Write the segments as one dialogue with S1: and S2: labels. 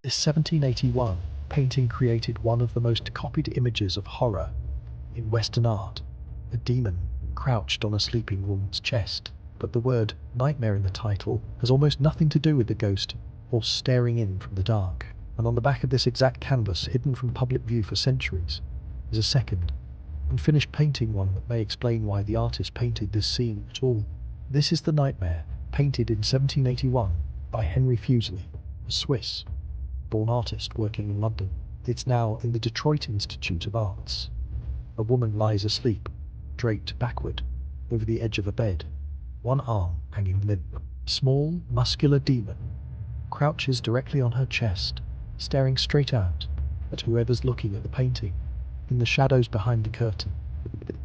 S1: This 1781 painting created one of the most copied images of horror in Western art. A demon crouched on a sleeping woman's chest, but the word nightmare in the title has almost nothing to do with the ghost or staring in from the dark. And on the back of this exact canvas, hidden from public view for centuries, is a second, unfinished painting, one that may explain why the artist painted this scene at all. This is the Nightmare, painted in 1781 by Henry Fuseli, a Swiss-born artist working in London. It's now in the Detroit Institute of Arts. A woman lies asleep, draped backward, over the edge of a bed, one arm hanging limp. Small, muscular demon crouches directly on her chest, staring straight out at whoever's looking at the painting. In the shadows behind the curtain,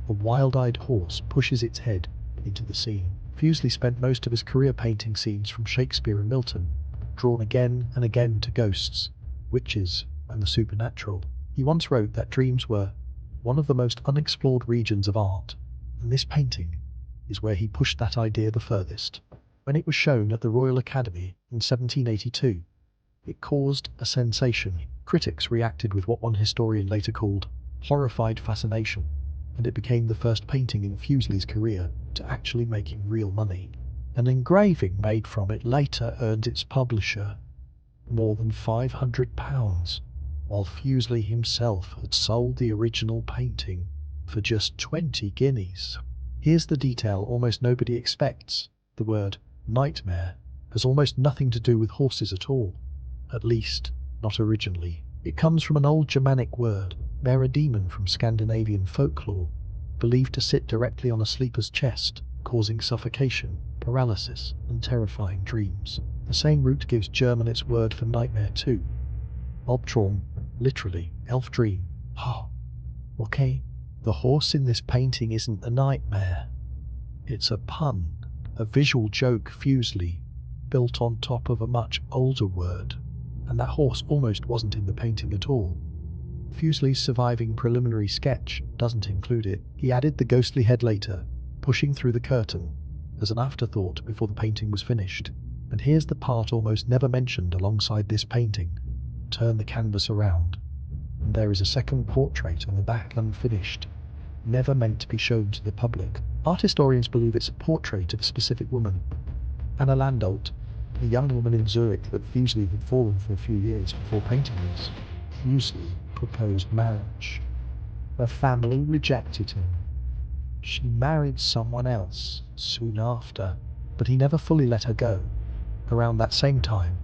S1: a wild-eyed horse pushes its head into the scene. Fuseli spent most of his career painting scenes from Shakespeare and Milton, drawn again and again to ghosts, witches, and the supernatural. He once wrote that dreams were one of the most unexplored regions of art, and this painting is where he pushed that idea the furthest. When it was shown at the Royal Academy in 1782, it caused a sensation. Critics reacted with what one historian later called horrified fascination, and it became the first painting in Fuseli's career to actually making real money. An engraving made from it later earned its publisher more than £500, while Fuseli himself had sold the original painting for just 20 guineas. Here's the detail almost nobody expects. The word nightmare has almost nothing to do with horses at all, at least not originally. It comes from an old Germanic word, demon, from Scandinavian folklore, believed to sit directly on a sleeper's chest, causing suffocation, paralysis, and terrifying dreams. The same root gives German its word for nightmare too. Albtraum, literally, elf dream. Oh, okay. The horse in this painting isn't a nightmare. It's a pun, a visual joke Fuseli built on top of a much older word, and that horse almost wasn't in the painting at all. Fuseli's surviving preliminary sketch doesn't include it. He added the ghostly head later, pushing through the curtain, as an afterthought before the painting was finished. And here's the part almost never mentioned alongside this painting. Turn the canvas around, and there is a second portrait on the back, unfinished, never meant to be shown to the public. Art historians believe it's a portrait of a specific woman, Anna Landolt, a young woman in Zurich that Fuseli had fallen for a few years before painting this. Fuseli proposed marriage. Her family rejected him. She married someone else soon after, but he never fully let her go. Around that same time,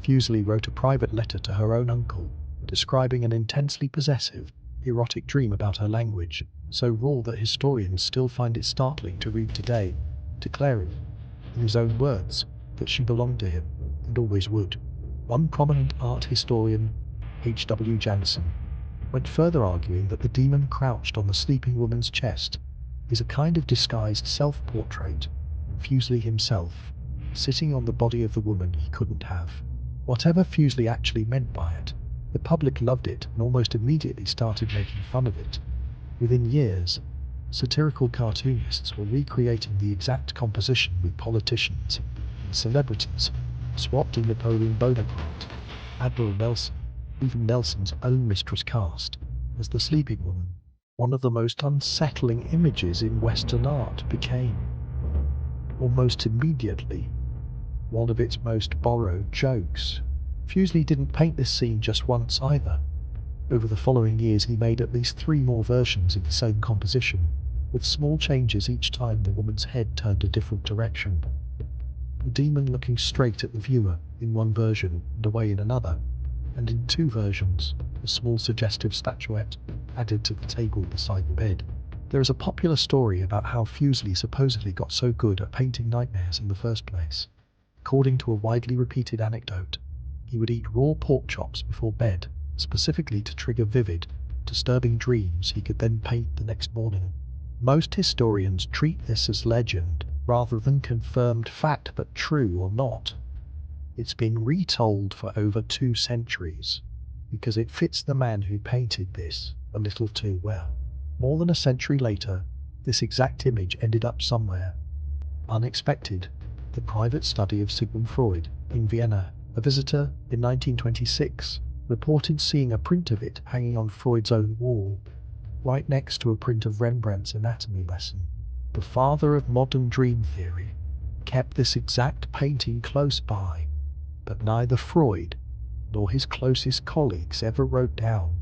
S1: Fuseli wrote a private letter to her own uncle, describing an intensely possessive, erotic dream about her language, so raw that historians still find it startling to read today, declaring, in his own words, that she belonged to him, and always would. One prominent art historian, H.W. Jansen, went further, arguing that the demon crouched on the sleeping woman's chest is a kind of disguised self-portrait, Fuseli himself, sitting on the body of the woman he couldn't have. Whatever Fuseli actually meant by it, the public loved it and almost immediately started making fun of it. Within years, satirical cartoonists were recreating the exact composition with politicians and celebrities, swapped Napoleon Bonaparte, Admiral Nelson, even Nelson's own mistress cast, as the sleeping woman. One of the most unsettling images in Western art became, almost immediately, one of its most borrowed jokes. Fuseli didn't paint this scene just once either. Over the following years he made at least 3 more versions of the same composition, with small changes each time the woman's head turned a different direction. The demon looking straight at the viewer in one version and away in another, and in 2 versions, a small suggestive statuette added to the table beside the bed. There is a popular story about how Fuseli supposedly got so good at painting nightmares in the first place. According to a widely repeated anecdote, he would eat raw pork chops before bed, specifically to trigger vivid, disturbing dreams he could then paint the next morning. Most historians treat this as legend, rather than confirmed fact, but true or not, it's been retold for over 2 centuries, because it fits the man who painted this a little too well. More than a century later, this exact image ended up somewhere unexpected: the private study of Sigmund Freud in Vienna. A visitor in 1926 reported seeing a print of it hanging on Freud's own wall, right next to a print of Rembrandt's anatomy lesson. The father of modern dream theory kept this exact painting close by, but neither Freud nor his closest colleagues ever wrote down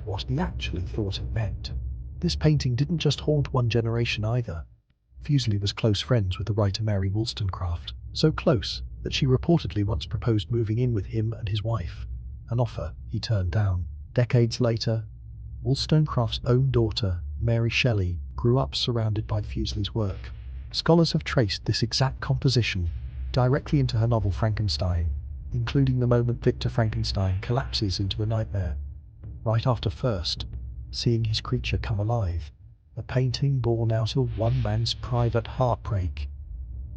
S1: what he actually thought it meant. This painting didn't just haunt one generation either. Fuseli was close friends with the writer Mary Wollstonecraft, so close that she reportedly once proposed moving in with him and his wife, an offer he turned down. Decades later, Wollstonecraft's own daughter, Mary Shelley, grew up surrounded by Fuseli's work. Scholars have traced this exact composition directly into her novel Frankenstein, including the moment Victor Frankenstein collapses into a nightmare, right after first seeing his creature come alive. A painting born out of one man's private heartbreak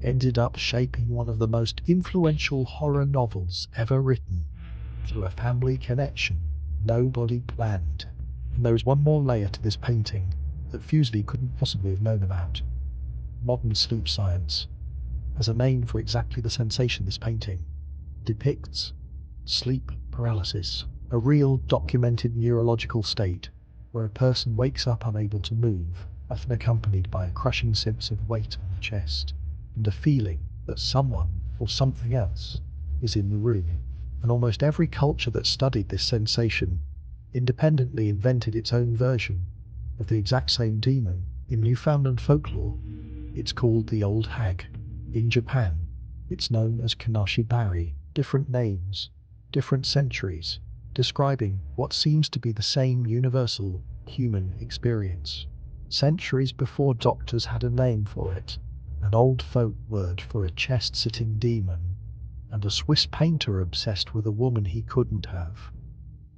S1: ended up shaping one of the most influential horror novels ever written, through a family connection nobody planned. And there is one more layer to this painting that Fuseli couldn't possibly have known about. Modern sleep science has a name for exactly the sensation this painting depicts: sleep paralysis, a real documented neurological state where a person wakes up unable to move, often accompanied by a crushing sense of weight on the chest, and a feeling that someone or something else is in the room. And almost every culture that studied this sensation independently invented its own version of the exact same demon. In Newfoundland folklore, it's called the Old Hag. In Japan, it's known as Kanashibari. Different names, different centuries, describing what seems to be the same universal human experience. Centuries before doctors had a name for it, an old folk word for a chest-sitting demon, and a Swiss painter obsessed with a woman he couldn't have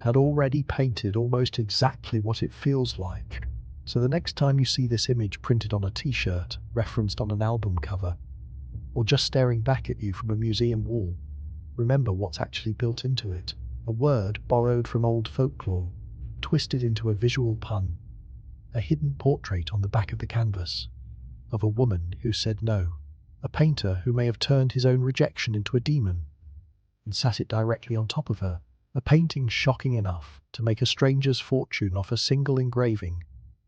S1: had already painted almost exactly what it feels like. So the next time you see this image printed on a t-shirt, referenced on an album cover, or just staring back at you from a museum wall, remember what's actually built into it. A word borrowed from old folklore, twisted into a visual pun. A hidden portrait on the back of the canvas of a woman who said no. A painter who may have turned his own rejection into a demon and sat it directly on top of her. A painting shocking enough to make a stranger's fortune off a single engraving,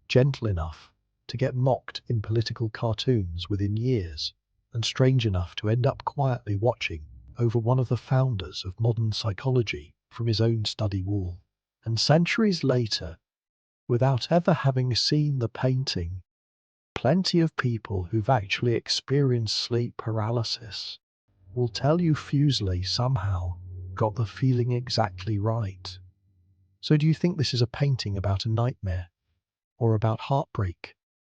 S1: gentle enough to get mocked in political cartoons within years, and strange enough to end up quietly watching over one of the founders of modern psychology from his own study wall. And centuries later, without ever having seen the painting, plenty of people who've actually experienced sleep paralysis will tell you Fuseli somehow got the feeling exactly right. So do you think this is a painting about a nightmare, or about heartbreak,